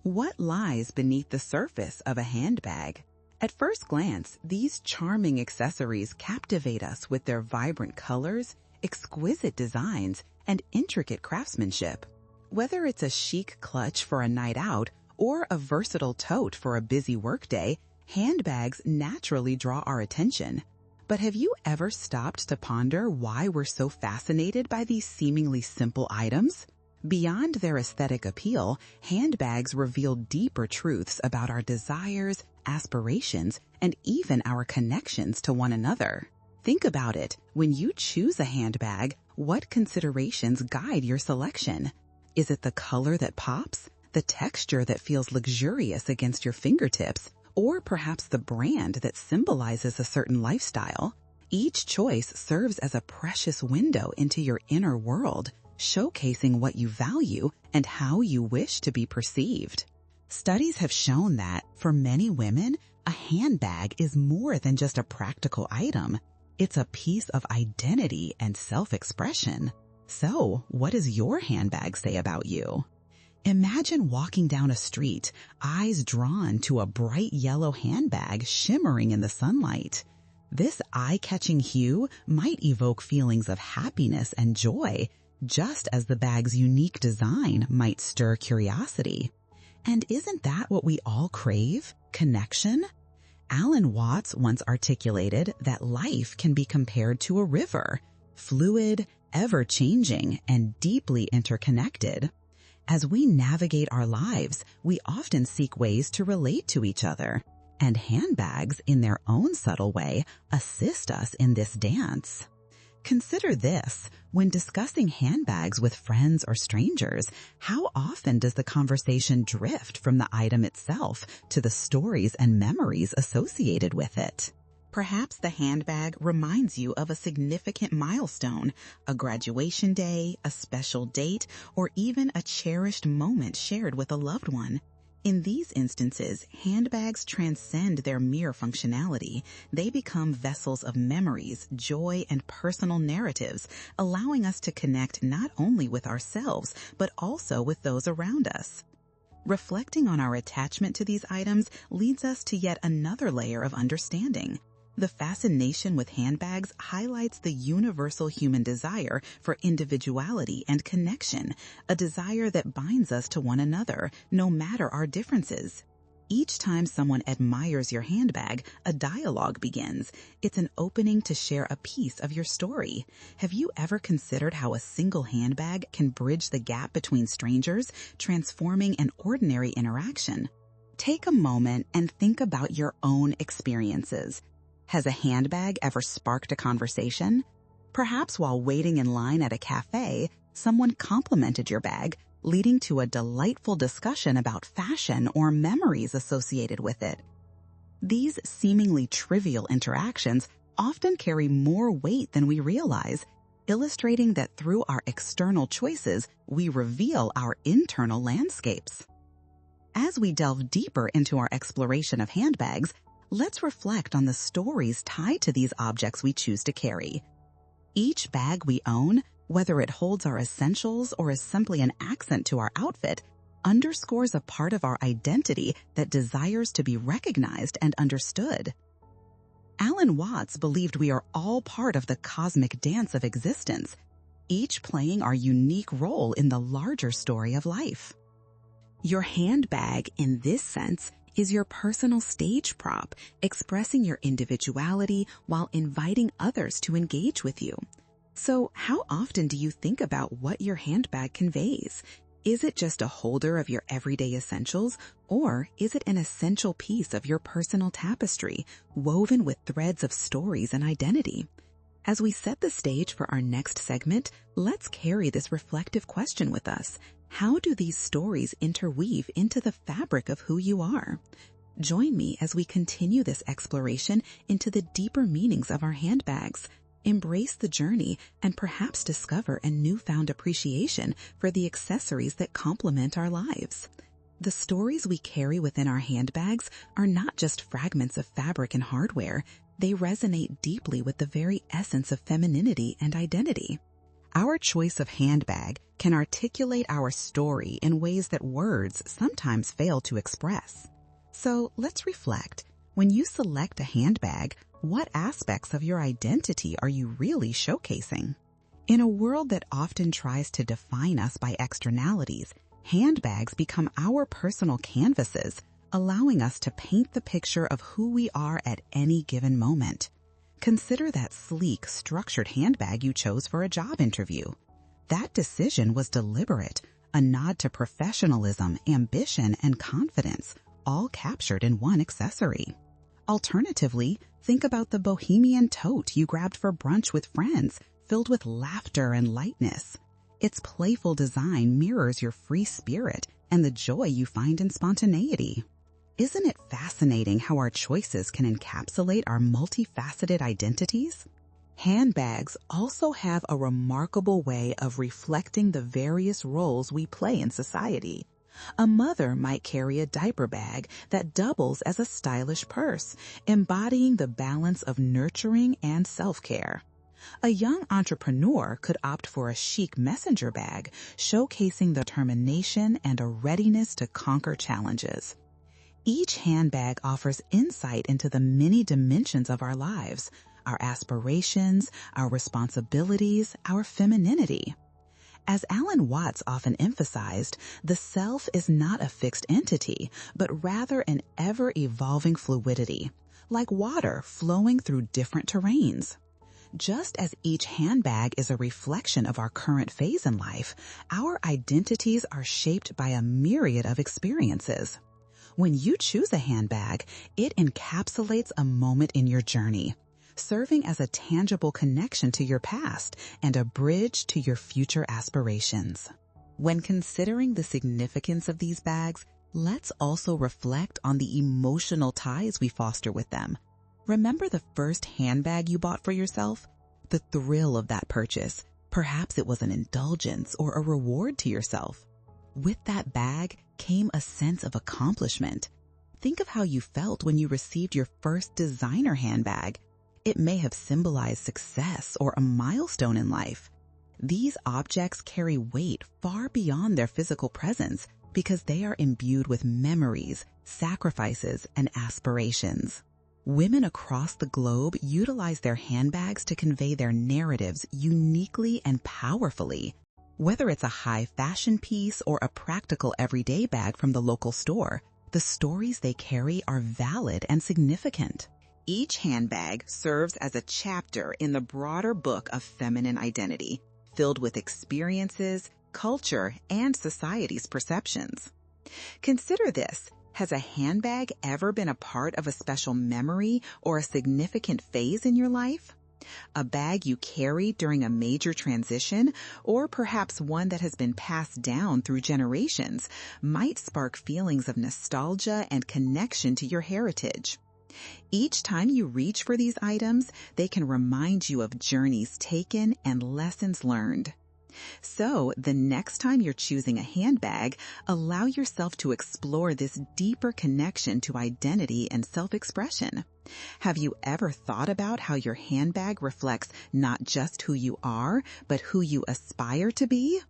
What lies beneath the surface of a handbag? At first glance, these charming accessories captivate us with their vibrant colors, exquisite designs, and intricate craftsmanship. Whether it's a chic clutch for a night out or a versatile tote for a busy workday, handbags naturally draw our attention. But have you ever stopped to ponder why we're so fascinated by these seemingly simple items? Beyond their aesthetic appeal, handbags reveal deeper truths about our desires, aspirations, and even our connections to one another. Think about it. When you choose a handbag, what considerations guide your selection? Is it the color that pops, the texture that feels luxurious against your fingertips, or perhaps the brand that symbolizes a certain lifestyle? Each choice serves as a precious window into your inner world, showcasing what you value and how you wish to be perceived. Studies have shown that, for many women, a handbag is more than just a practical item. It's a piece of identity and self-expression. So, what does your handbag say about you? Imagine walking down a street, eyes drawn to a bright yellow handbag shimmering in the sunlight. This eye-catching hue might evoke feelings of happiness and joy, just as the bag's unique design might stir curiosity. And isn't that what we all crave? Connection? Alan Watts once articulated that life can be compared to a river, fluid, ever-changing, and deeply interconnected. As we navigate our lives, we often seek ways to relate to each other, and handbags, in their own subtle way, assist us in this dance. Consider this. When discussing handbags with friends or strangers, how often does the conversation drift from the item itself to the stories and memories associated with it? Perhaps the handbag reminds you of a significant milestone, a graduation day, a special date, or even a cherished moment shared with a loved one. In these instances, handbags transcend their mere functionality. They become vessels of memories, joy, and personal narratives, allowing us to connect not only with ourselves, but also with those around us. Reflecting on our attachment to these items leads us to yet another layer of understanding. The fascination with handbags highlights the universal human desire for individuality and connection, a desire that binds us to one another, no matter our differences. Each time someone admires your handbag, a dialogue begins. It's an opening to share a piece of your story. Have you ever considered how a single handbag can bridge the gap between strangers, transforming an ordinary interaction? Take a moment and think about your own experiences. Has a handbag ever sparked a conversation? Perhaps while waiting in line at a cafe, someone complimented your bag, leading to a delightful discussion about fashion or memories associated with it. These seemingly trivial interactions often carry more weight than we realize, illustrating that through our external choices, we reveal our internal landscapes. As we delve deeper into our exploration of handbags, let's reflect on the stories tied to these objects we choose to carry. Each bag we own, whether it holds our essentials or is simply an accent to our outfit, underscores a part of our identity that desires to be recognized and understood. Alan Watts believed we are all part of the cosmic dance of existence, each playing our unique role in the larger story of life. Your handbag, in this sense, is your personal stage prop, expressing your individuality while inviting others to engage with you. So, how often do you think about what your handbag conveys? Is it just a holder of your everyday essentials, or is it an essential piece of your personal tapestry, woven with threads of stories and identity? As we set the stage for our next segment, let's carry this reflective question with us. How do these stories interweave into the fabric of who you are? Join me as we continue this exploration into the deeper meanings of our handbags. Embrace the journey and perhaps discover a newfound appreciation for the accessories that complement our lives. The stories we carry within our handbags are not just fragments of fabric and hardware. They resonate deeply with the very essence of femininity and identity. Our choice of handbag can articulate our story in ways that words sometimes fail to express. So let's reflect. When you select a handbag, what aspects of your identity are you really showcasing? In a world that often tries to define us by externalities, handbags become our personal canvases, allowing us to paint the picture of who we are at any given moment. Consider that sleek, structured handbag you chose for a job interview. That decision was deliberate, a nod to professionalism, ambition, and confidence, all captured in one accessory. Alternatively, think about the bohemian tote you grabbed for brunch with friends, filled with laughter and lightness. Its playful design mirrors your free spirit and the joy you find in spontaneity. Isn't it fascinating how our choices can encapsulate our multifaceted identities? Handbags also have a remarkable way of reflecting the various roles we play in society. A mother might carry a diaper bag that doubles as a stylish purse, embodying the balance of nurturing and self-care. A young entrepreneur could opt for a chic messenger bag, showcasing the determination and a readiness to conquer challenges. Each handbag offers insight into the many dimensions of our lives, our aspirations, our responsibilities, our femininity. As Alan Watts often emphasized, the self is not a fixed entity, but rather an ever-evolving fluidity, like water flowing through different terrains. Just as each handbag is a reflection of our current phase in life, our identities are shaped by a myriad of experiences. When you choose a handbag, it encapsulates a moment in your journey, serving as a tangible connection to your past and a bridge to your future aspirations. When considering the significance of these bags, let's also reflect on the emotional ties we foster with them. Remember the first handbag you bought for yourself? The thrill of that purchase. Perhaps it was an indulgence or a reward to yourself. With that bag came a sense of accomplishment. Think of how you felt when you received your first designer handbag. It may have symbolized success or a milestone in life. These objects carry weight far beyond their physical presence because they are imbued with memories, sacrifices, and aspirations. Women across the globe utilize their handbags to convey their narratives uniquely and powerfully. Whether it's a high fashion piece or a practical everyday bag from the local store, the stories they carry are valid and significant. Each handbag serves as a chapter in the broader book of feminine identity, filled with experiences, culture, and society's perceptions. Consider this. Has a handbag ever been a part of a special memory or a significant phase in your life? A bag you carried during a major transition, or perhaps one that has been passed down through generations, might spark feelings of nostalgia and connection to your heritage. Each time you reach for these items, they can remind you of journeys taken and lessons learned. So, the next time you're choosing a handbag, allow yourself to explore this deeper connection to identity and self-expression. Have you ever thought about how your handbag reflects not just who you are, but who you aspire to be?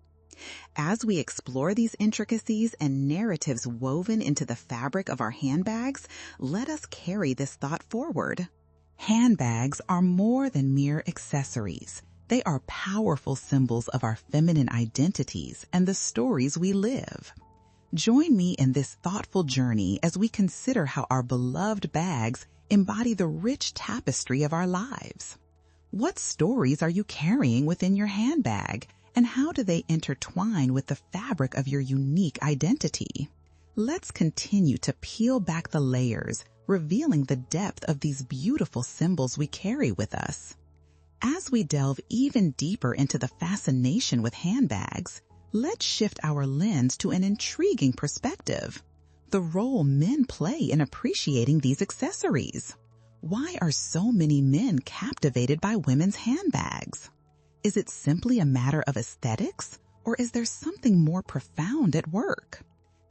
As we explore these intricacies and narratives woven into the fabric of our handbags, let us carry this thought forward. Handbags are more than mere accessories. They are powerful symbols of our feminine identities and the stories we live. Join me in this thoughtful journey as we consider how our beloved bags embody the rich tapestry of our lives. What stories are you carrying within your handbag, and how do they intertwine with the fabric of your unique identity? Let's continue to peel back the layers, revealing the depth of these beautiful symbols we carry with us. As we delve even deeper into the fascination with handbags, let's shift our lens to an intriguing perspective: the role men play in appreciating these accessories. Why are so many men captivated by women's handbags? Is it simply a matter of aesthetics, or is there something more profound at work?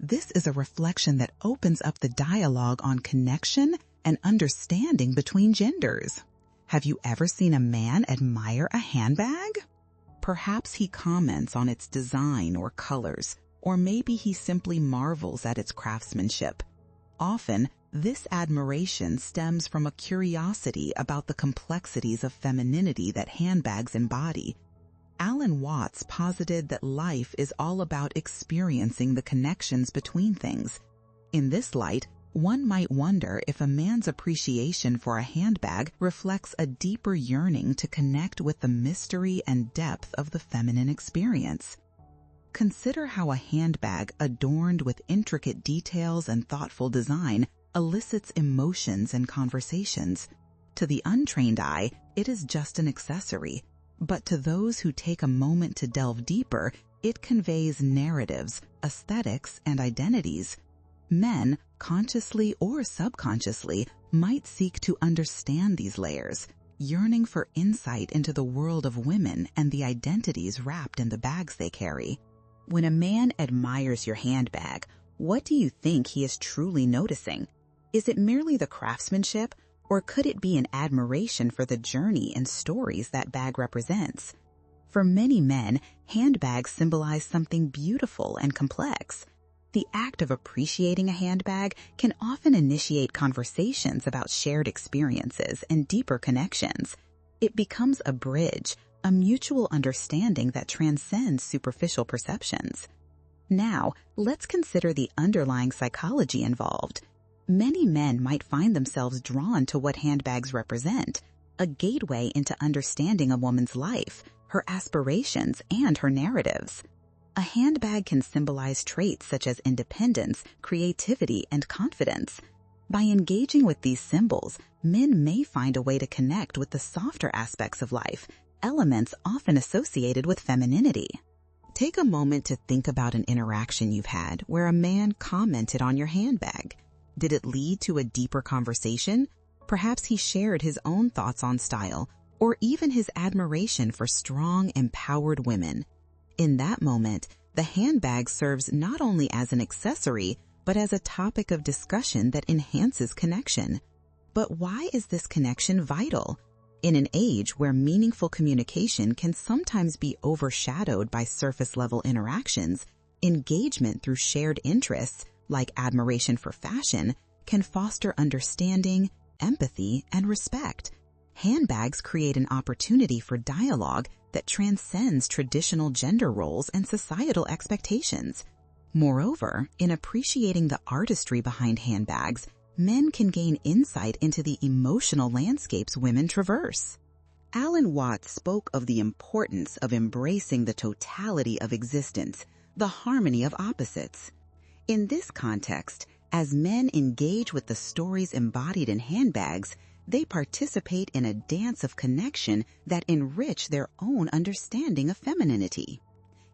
This is a reflection that opens up the dialogue on connection and understanding between genders. Have you ever seen a man admire a handbag? Perhaps he comments on its design or colors, or maybe he simply marvels at its craftsmanship. Often, this admiration stems from a curiosity about the complexities of femininity that handbags embody. Alan Watts posited that life is all about experiencing the connections between things. In this light, one might wonder if a man's appreciation for a handbag reflects a deeper yearning to connect with the mystery and depth of the feminine experience. Consider how a handbag adorned with intricate details and thoughtful design elicits emotions and conversations. To the untrained eye, it is just an accessory, but to those who take a moment to delve deeper, it conveys narratives, aesthetics, and identities. Men, consciously or subconsciously, might seek to understand these layers, yearning for insight into the world of women and the identities wrapped in the bags they carry. When a man admires your handbag, what do you think he is truly noticing? Is it merely the craftsmanship, or could it be an admiration for the journey and stories that bag represents? For many men, handbags symbolize something beautiful and complex. The act of appreciating a handbag can often initiate conversations about shared experiences and deeper connections. It becomes a bridge, a mutual understanding that transcends superficial perceptions. Now, let's consider the underlying psychology involved. Many men might find themselves drawn to what handbags represent, a gateway into understanding a woman's life, her aspirations, and her narratives. A handbag can symbolize traits such as independence, creativity, and confidence. By engaging with these symbols, men may find a way to connect with the softer aspects of life, elements often associated with femininity. Take a moment to think about an interaction you've had where a man commented on your handbag. Did it lead to a deeper conversation? Perhaps he shared his own thoughts on style, or even his admiration for strong, empowered women. In that moment, the handbag serves not only as an accessory, but as a topic of discussion that enhances connection. But why is this connection vital? In an age where meaningful communication can sometimes be overshadowed by surface-level interactions, engagement through shared interests, like admiration for fashion, can foster understanding, empathy, and respect. Handbags create an opportunity for dialogue that transcends traditional gender roles and societal expectations. Moreover, in appreciating the artistry behind handbags, men can gain insight into the emotional landscapes women traverse. Alan Watts spoke of the importance of embracing the totality of existence, the harmony of opposites. In this context, as men engage with the stories embodied in handbags, they participate in a dance of connection that enrich their own understanding of femininity.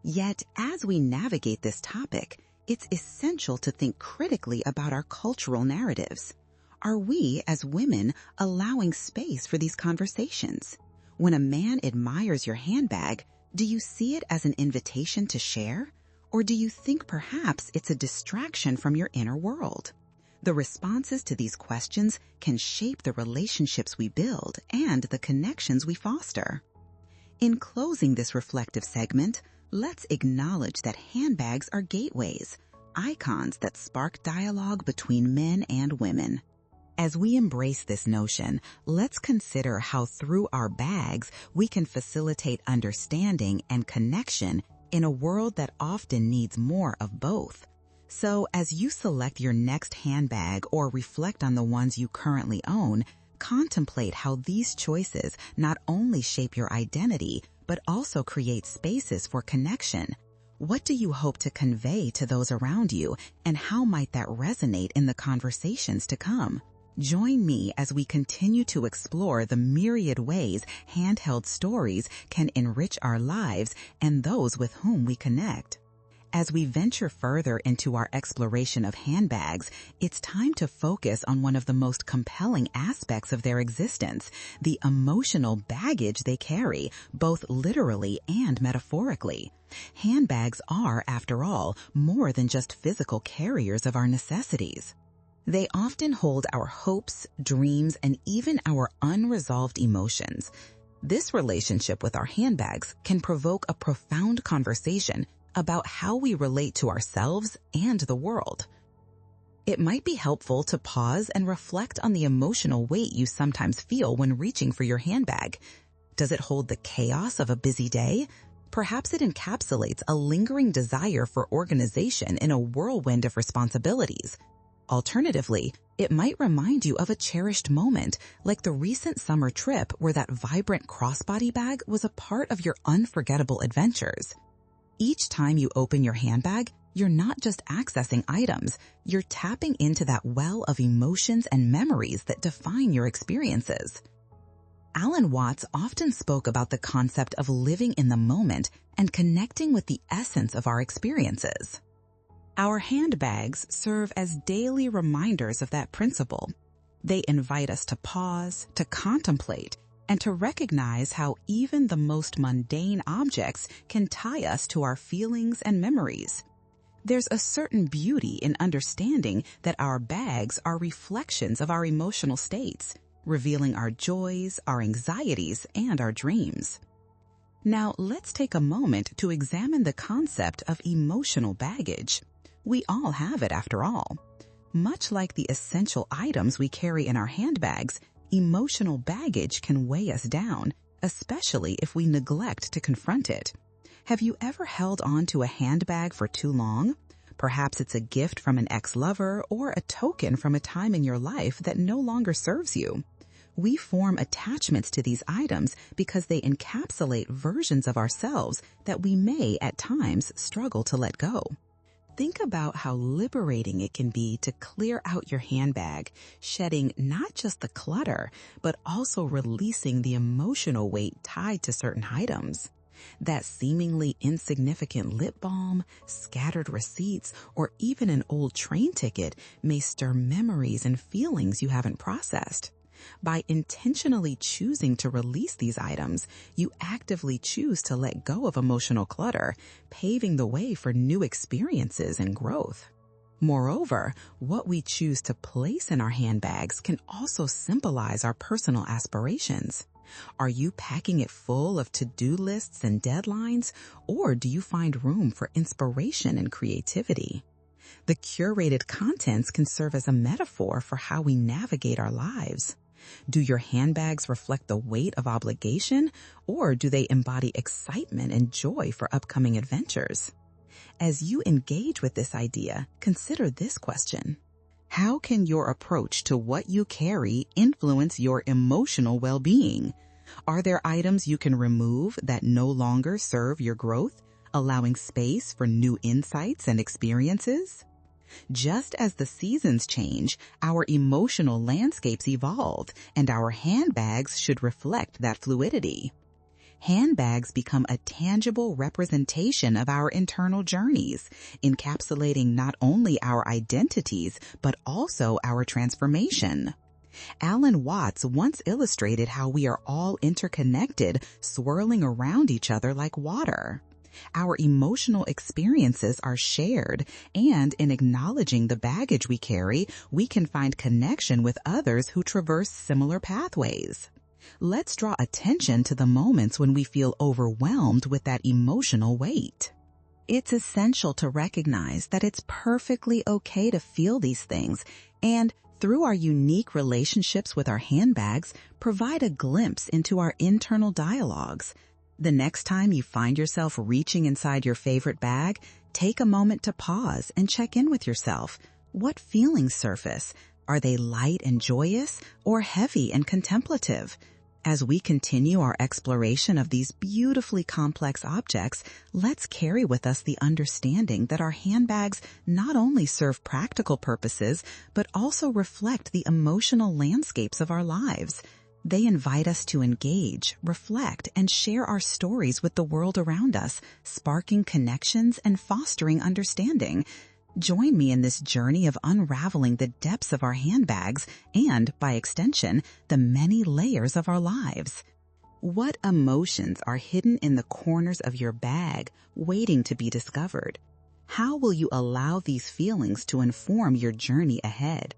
Yet, as we navigate this topic, it's essential to think critically about our cultural narratives. Are we, as women, allowing space for these conversations? When a man admires your handbag, do you see it as an invitation to share? Or do you think perhaps it's a distraction from your inner world? The responses to these questions can shape the relationships we build and the connections we foster. In closing this reflective segment, let's acknowledge that handbags are gateways, icons that spark dialogue between men and women. As we embrace this notion, let's consider how through our bags we can facilitate understanding and connection in a world that often needs more of both. So, as you select your next handbag or reflect on the ones you currently own, contemplate how these choices not only shape your identity, but also create spaces for connection. What do you hope to convey to those around you, and how might that resonate in the conversations to come? Join me as we continue to explore the myriad ways handheld stories can enrich our lives and those with whom we connect. As we venture further into our exploration of handbags, it's time to focus on one of the most compelling aspects of their existence, the emotional baggage they carry, both literally and metaphorically. Handbags are, after all, more than just physical carriers of our necessities. They often hold our hopes, dreams, and even our unresolved emotions. This relationship with our handbags can provoke a profound conversation about how we relate to ourselves and the world. It might be helpful to pause and reflect on the emotional weight you sometimes feel when reaching for your handbag. Does it hold the chaos of a busy day? Perhaps it encapsulates a lingering desire for organization in a whirlwind of responsibilities. Alternatively, it might remind you of a cherished moment, like the recent summer trip where that vibrant crossbody bag was a part of your unforgettable adventures. Each time you open your handbag, you're not just accessing items, you're tapping into that well of emotions and memories that define your experiences. Alan Watts often spoke about the concept of living in the moment and connecting with the essence of our experiences. Our handbags serve as daily reminders of that principle. They invite us to pause, to contemplate, and to recognize how even the most mundane objects can tie us to our feelings and memories. There's a certain beauty in understanding that our bags are reflections of our emotional states, revealing our joys, our anxieties, and our dreams. Now, let's take a moment to examine the concept of emotional baggage. We all have it, after all. Much like the essential items we carry in our handbags, emotional baggage can weigh us down, especially if we neglect to confront it. Have you ever held on to a handbag for too long? Perhaps it's a gift from an ex-lover or a token from a time in your life that no longer serves you. We form attachments to these items because they encapsulate versions of ourselves that we may at times struggle to let go. Think about how liberating it can be to clear out your handbag, shedding not just the clutter, but also releasing the emotional weight tied to certain items. That seemingly insignificant lip balm, scattered receipts, or even an old train ticket may stir memories and feelings you haven't processed. By intentionally choosing to release these items, you actively choose to let go of emotional clutter, paving the way for new experiences and growth. Moreover, what we choose to place in our handbags can also symbolize our personal aspirations. Are you packing it full of to-do lists and deadlines, or do you find room for inspiration and creativity? The curated contents can serve as a metaphor for how we navigate our lives. Do your handbags reflect the weight of obligation, or do they embody excitement and joy for upcoming adventures? As you engage with this idea, consider this question. How can your approach to what you carry influence your emotional well-being? Are there items you can remove that no longer serve your growth, allowing space for new insights and experiences? Just as the seasons change, our emotional landscapes evolve, and our handbags should reflect that fluidity. Handbags become a tangible representation of our internal journeys, encapsulating not only our identities, but also our transformation. Alan Watts once illustrated how we are all interconnected, swirling around each other like water. Our emotional experiences are shared, and in acknowledging the baggage we carry, we can find connection with others who traverse similar pathways. Let's draw attention to the moments when we feel overwhelmed with that emotional weight. It's essential to recognize that it's perfectly okay to feel these things, and through our unique relationships with our handbags, provide a glimpse into our internal dialogues. The next time you find yourself reaching inside your favorite bag, take a moment to pause and check in with yourself. What feelings surface? Are they light and joyous, or heavy and contemplative? As we continue our exploration of these beautifully complex objects, let's carry with us the understanding that our handbags not only serve practical purposes, but also reflect the emotional landscapes of our lives. They invite us to engage, reflect, and share our stories with the world around us, sparking connections and fostering understanding. Join me in this journey of unraveling the depths of our handbags and, by extension, the many layers of our lives. What emotions are hidden in the corners of your bag, waiting to be discovered? How will you allow these feelings to inform your journey ahead?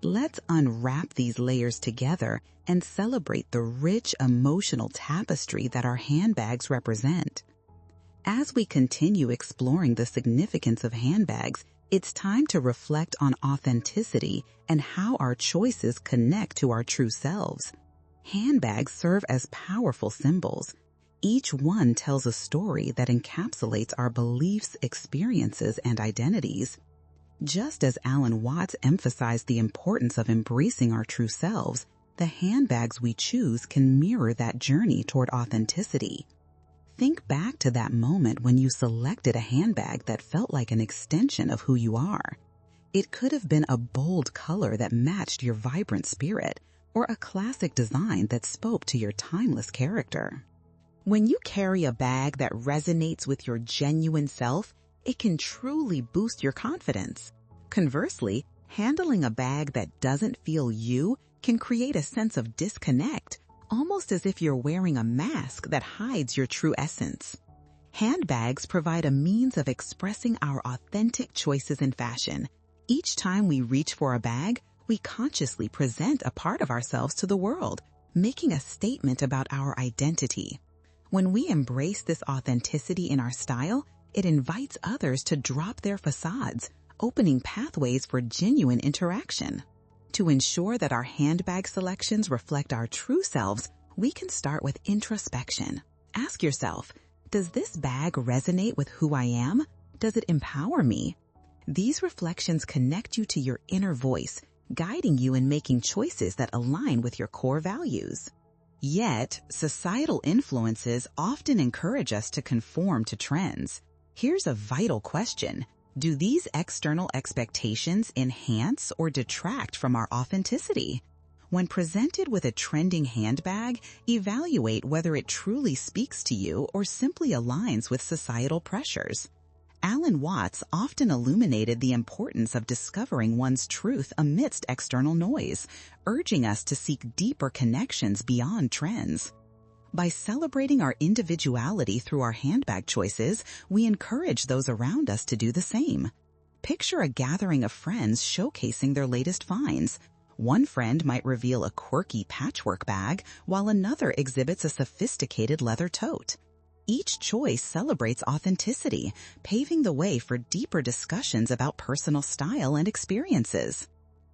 Let's unwrap these layers together and celebrate the rich emotional tapestry that our handbags represent. As we continue exploring the significance of handbags, it's time to reflect on authenticity and how our choices connect to our true selves. Handbags serve as powerful symbols. Each one tells a story that encapsulates our beliefs, experiences, and identities. Just as Alan Watts emphasized the importance of embracing our true selves, the handbags we choose can mirror that journey toward authenticity. Think back to that moment when you selected a handbag that felt like an extension of who you are. It could have been a bold color that matched your vibrant spirit, or a classic design that spoke to your timeless character. When you carry a bag that resonates with your genuine self, it can truly boost your confidence. Conversely, handling a bag that doesn't feel you can create a sense of disconnect, almost as if you're wearing a mask that hides your true essence. Handbags provide a means of expressing our authentic choices in fashion. Each time we reach for a bag, we consciously present a part of ourselves to the world, making a statement about our identity. When we embrace this authenticity in our style, it invites others to drop their facades, opening pathways for genuine interaction. To ensure that our handbag selections reflect our true selves, we can start with introspection. Ask yourself, does this bag resonate with who I am? Does it empower me? These reflections connect you to your inner voice, guiding you in making choices that align with your core values. Yet, societal influences often encourage us to conform to trends. Here's a vital question. Do these external expectations enhance or detract from our authenticity? When presented with a trending handbag, evaluate whether it truly speaks to you or simply aligns with societal pressures. Alan Watts often illuminated the importance of discovering one's truth amidst external noise, urging us to seek deeper connections beyond trends. By celebrating our individuality through our handbag choices, we encourage those around us to do the same. Picture a gathering of friends showcasing their latest finds. One friend might reveal a quirky patchwork bag, while another exhibits a sophisticated leather tote. Each choice celebrates authenticity, paving the way for deeper discussions about personal style and experiences.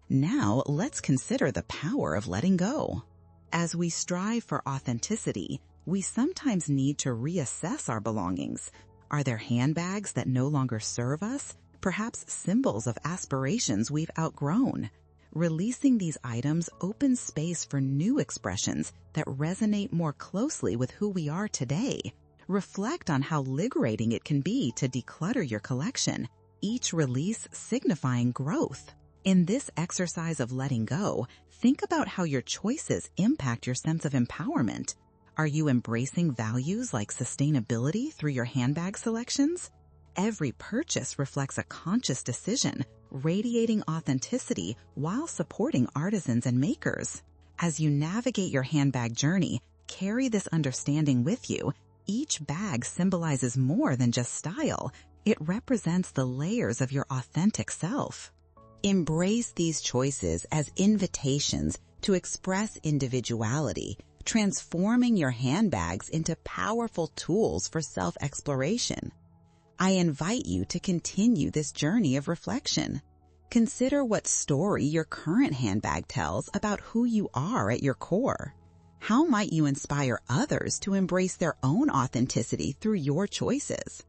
Now, let's consider the power of letting go. As we strive for authenticity, we sometimes need to reassess our belongings. Are there handbags that no longer serve us? Perhaps symbols of aspirations we've outgrown? Releasing these items opens space for new expressions that resonate more closely with who we are today. Reflect on how liberating it can be to declutter your collection, each release signifying growth. In this exercise of letting go, think about how your choices impact your sense of empowerment. Are you embracing values like sustainability through your handbag selections? Every purchase reflects a conscious decision, radiating authenticity while supporting artisans and makers. As you navigate your handbag journey, carry this understanding with you. Each bag symbolizes more than just style. It represents the layers of your authentic self. Embrace these choices as invitations to express individuality, transforming your handbags into powerful tools for self-exploration. I invite you to continue this journey of reflection. Consider what story your current handbag tells about who you are at your core. How might you inspire others to embrace their own authenticity through your choices?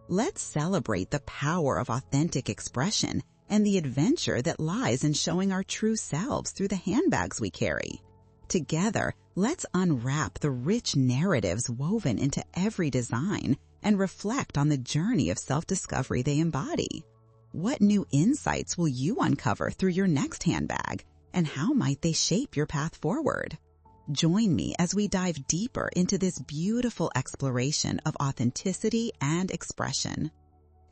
Let's celebrate the power of authentic expression and the adventure that lies in showing our true selves through the handbags we carry. Together, let's unwrap the rich narratives woven into every design and reflect on the journey of self-discovery they embody. What new insights will you uncover through your next handbag, and how might they shape your path forward? Join me as we dive deeper into this beautiful exploration of authenticity and expression.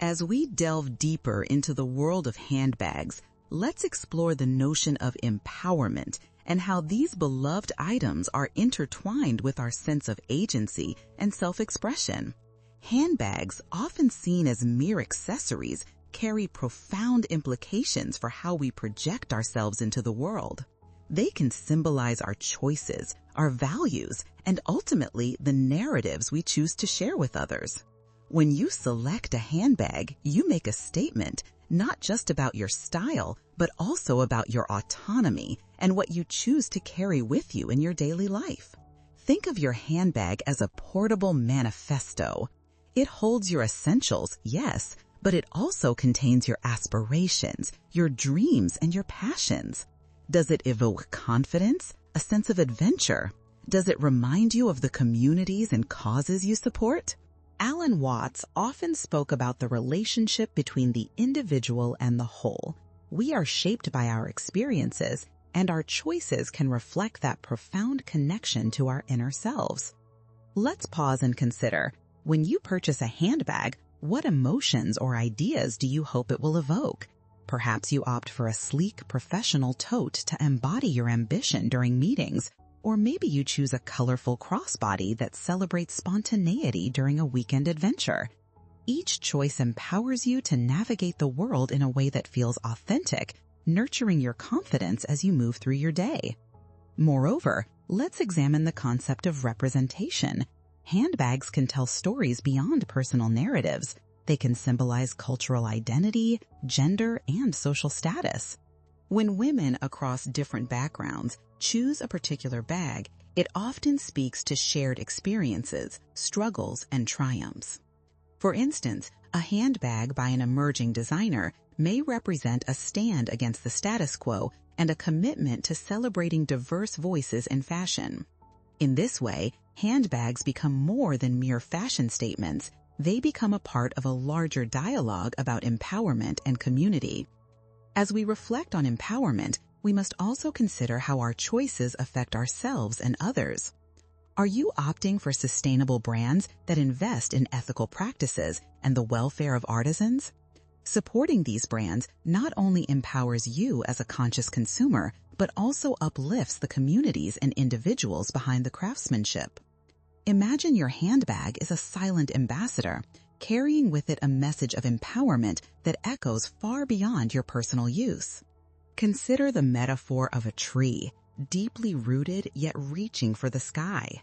As we delve deeper into the world of handbags, let's explore the notion of empowerment and how these beloved items are intertwined with our sense of agency and self-expression. Handbags, often seen as mere accessories, carry profound implications for how we project ourselves into the world. They can symbolize our choices, our values, and ultimately the narratives we choose to share with others. When you select a handbag, you make a statement not just about your style, but also about your autonomy and what you choose to carry with you in your daily life. Think of your handbag as a portable manifesto. It holds your essentials, yes, but it also contains your aspirations, your dreams, and your passions. Does it evoke confidence, a sense of adventure? Does it remind you of the communities and causes you support? Alan Watts often spoke about the relationship between the individual and the whole. We are shaped by our experiences, and our choices can reflect that profound connection to our inner selves. Let's pause and consider, when you purchase a handbag, what emotions or ideas do you hope it will evoke? Perhaps you opt for a sleek, professional tote to embody your ambition during meetings, or maybe you choose a colorful crossbody that celebrates spontaneity during a weekend adventure. Each choice empowers you to navigate the world in a way that feels authentic, nurturing your confidence as you move through your day. Moreover, let's examine the concept of representation. Handbags can tell stories beyond personal narratives. They can symbolize cultural identity, gender, and social status. When women across different backgrounds choose a particular bag, it often speaks to shared experiences, struggles, and triumphs. For instance, a handbag by an emerging designer may represent a stand against the status quo and a commitment to celebrating diverse voices in fashion. In this way, handbags become more than mere fashion statements. They become a part of a larger dialogue about empowerment and community. As we reflect on empowerment, we must also consider how our choices affect ourselves and others. Are you opting for sustainable brands that invest in ethical practices and the welfare of artisans? Supporting these brands not only empowers you as a conscious consumer, but also uplifts the communities and individuals behind the craftsmanship. Imagine your handbag is a silent ambassador, carrying with it a message of empowerment that echoes far beyond your personal use. Consider the metaphor of a tree, deeply rooted yet reaching for the sky.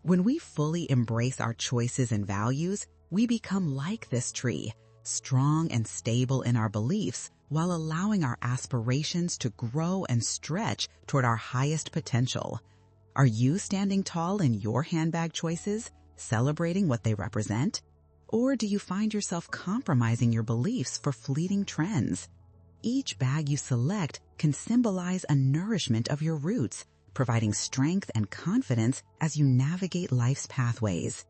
When we fully embrace our choices and values, we become like this tree, strong and stable in our beliefs, while allowing our aspirations to grow and stretch toward our highest potential. Are you standing tall in your handbag choices, celebrating what they represent? Or do you find yourself compromising your beliefs for fleeting trends? Each bag you select can symbolize a nourishment of your roots, providing strength and confidence as you navigate life's pathways.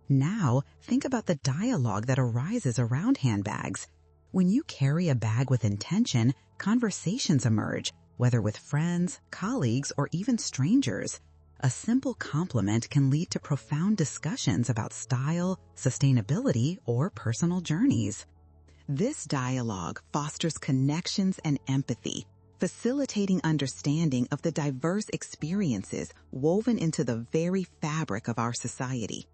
Now, think about the dialogue that arises around handbags. When you carry a bag with intention, conversations emerge, whether with friends, colleagues, or even strangers. A simple compliment can lead to profound discussions about style, sustainability, or personal journeys. This dialogue fosters connections and empathy, facilitating understanding of the diverse experiences woven into the very fabric of our society.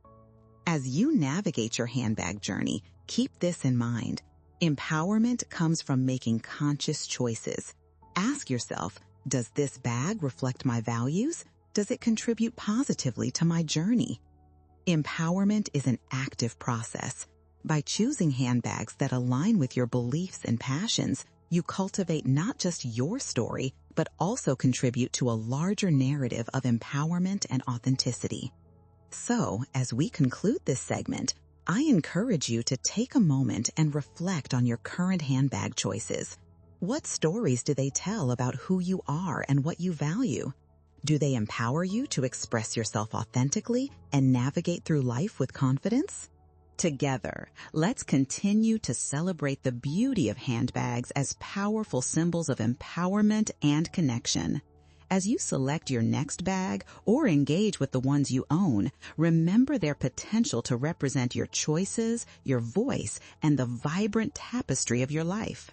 As you navigate your handbag journey, keep this in mind. Empowerment comes from making conscious choices. Ask yourself, does this bag reflect my values? Does it contribute positively to my journey? Empowerment is an active process. By choosing handbags that align with your beliefs and passions, you cultivate not just your story, but also contribute to a larger narrative of empowerment and authenticity. So, as we conclude this segment, I encourage you to take a moment and reflect on your current handbag choices. What stories do they tell about who you are and what you value? Do they empower you to express yourself authentically and navigate through life with confidence? Together, let's continue to celebrate the beauty of handbags as powerful symbols of empowerment and connection. As you select your next bag or engage with the ones you own, remember their potential to represent your choices, your voice, and the vibrant tapestry of your life.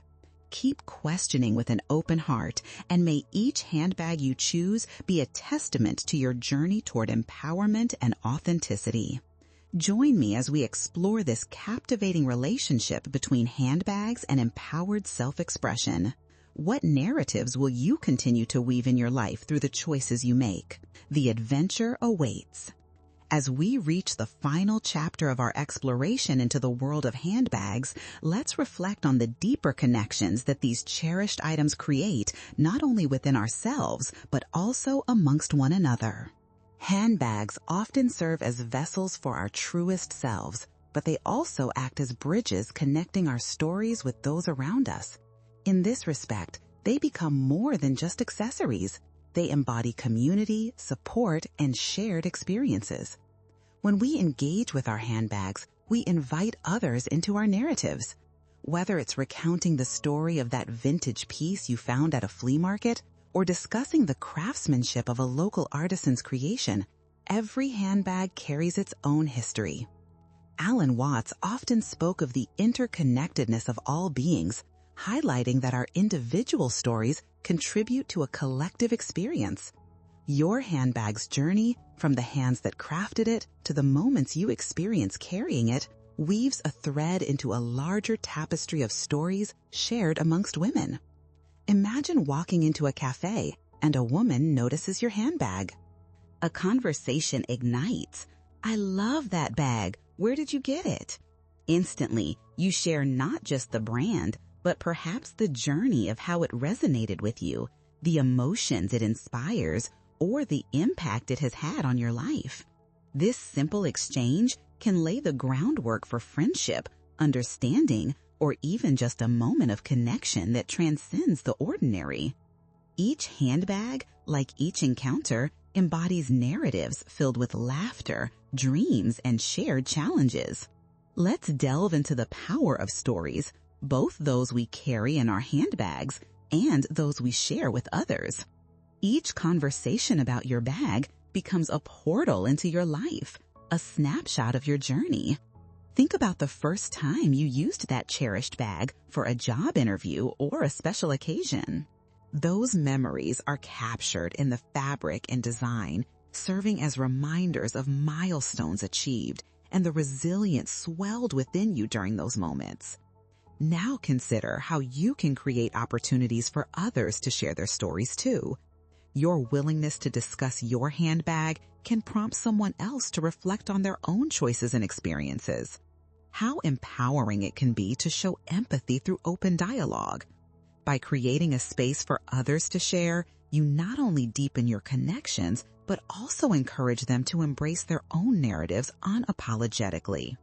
Keep questioning with an open heart, and may each handbag you choose be a testament to your journey toward empowerment and authenticity. Join me as we explore this captivating relationship between handbags and empowered self-expression. What narratives will you continue to weave in your life through the choices you make? The adventure awaits. As we reach the final chapter of our exploration into the world of handbags, let's reflect on the deeper connections that these cherished items create, not only within ourselves, but also amongst one another. Handbags often serve as vessels for our truest selves, but they also act as bridges connecting our stories with those around us. In this respect, they become more than just accessories. They embody community, support, and shared experiences. When we engage with our handbags, we invite others into our narratives. Whether it's recounting the story of that vintage piece you found at a flea market, or discussing the craftsmanship of a local artisan's creation, every handbag carries its own history. Alan Watts often spoke of the interconnectedness of all beings, highlighting that our individual stories contribute to a collective experience. Your handbag's journey, from the hands that crafted it to the moments you experience carrying it, weaves a thread into a larger tapestry of stories shared amongst women. Imagine walking into a cafe and a woman notices your handbag. A conversation ignites. "I love that bag. Where did you get it?" Instantly, you share not just the brand, but perhaps the journey of how it resonated with you, the emotions it inspires, or the impact it has had on your life. This simple exchange can lay the groundwork for friendship, understanding, or even just a moment of connection that transcends the ordinary. Each handbag, like each encounter, embodies narratives filled with laughter, dreams, and shared challenges. Let's delve into the power of stories, both those we carry in our handbags and those we share with others. Each conversation about your bag becomes a portal into your life, a snapshot of your journey. Think about the first time you used that cherished bag for a job interview or a special occasion. Those memories are captured in the fabric and design, serving as reminders of milestones achieved and the resilience swelled within you during those moments. Now consider how you can create opportunities for others to share their stories too. Your willingness to discuss your handbag can prompt someone else to reflect on their own choices and experiences. How empowering it can be to show empathy through open dialogue. By creating a space for others to share, you not only deepen your connections, but also encourage them to embrace their own narratives unapologetically.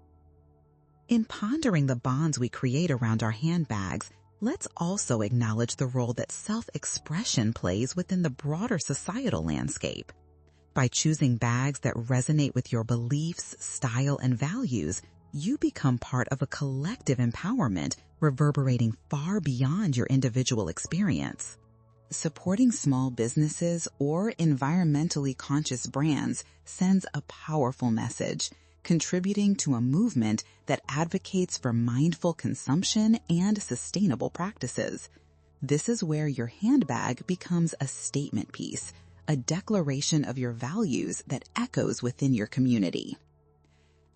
In pondering the bonds we create around our handbags, let's also acknowledge the role that self-expression plays within the broader societal landscape. By choosing bags that resonate with your beliefs, style, and values, you become part of a collective empowerment reverberating far beyond your individual experience. Supporting small businesses or environmentally conscious brands sends a powerful message, contributing to a movement that advocates for mindful consumption and sustainable practices. This is where your handbag becomes a statement piece, a declaration of your values that echoes within your community.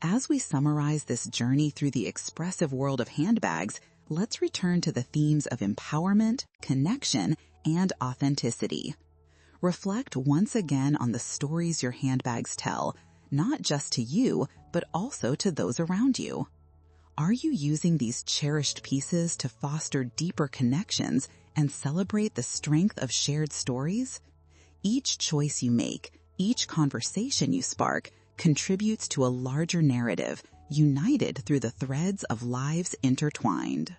As we summarize this journey through the expressive world of handbags, let's return to the themes of empowerment, connection, and authenticity. Reflect once again on the stories your handbags tell, not just to you, but also to those around you. Are you using these cherished pieces to foster deeper connections and celebrate the strength of shared stories? Each choice you make, each conversation you spark, contributes to a larger narrative, united through the threads of lives intertwined.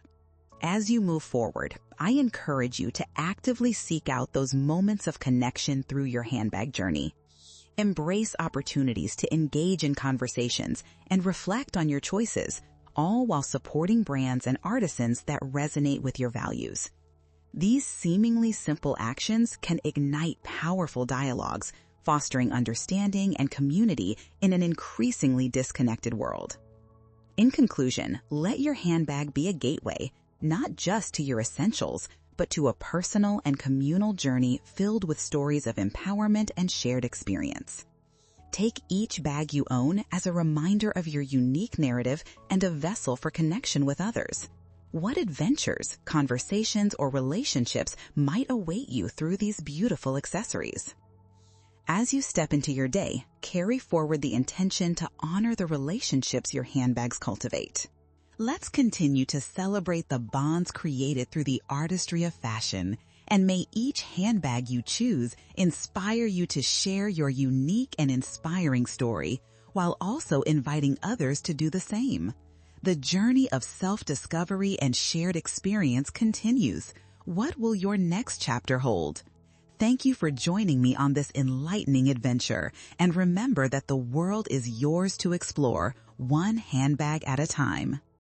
As you move forward, I encourage you to actively seek out those moments of connection through your handbag journey. Embrace opportunities to engage in conversations and reflect on your choices, all while supporting brands and artisans that resonate with your values. These seemingly simple actions can ignite powerful dialogues, fostering understanding and community in an increasingly disconnected world. In conclusion, let your handbag be a gateway, not just to your essentials, but to a personal and communal journey filled with stories of empowerment and shared experience. Take each bag you own as a reminder of your unique narrative and a vessel for connection with others. What adventures, conversations, or relationships might await you through these beautiful accessories? As you step into your day, carry forward the intention to honor the relationships your handbags cultivate. Let's continue to celebrate the bonds created through the artistry of fashion, and may each handbag you choose inspire you to share your unique and inspiring story, while also inviting others to do the same. The journey of self-discovery and shared experience continues. What will your next chapter hold? Thank you for joining me on this enlightening adventure, and remember that the world is yours to explore, one handbag at a time.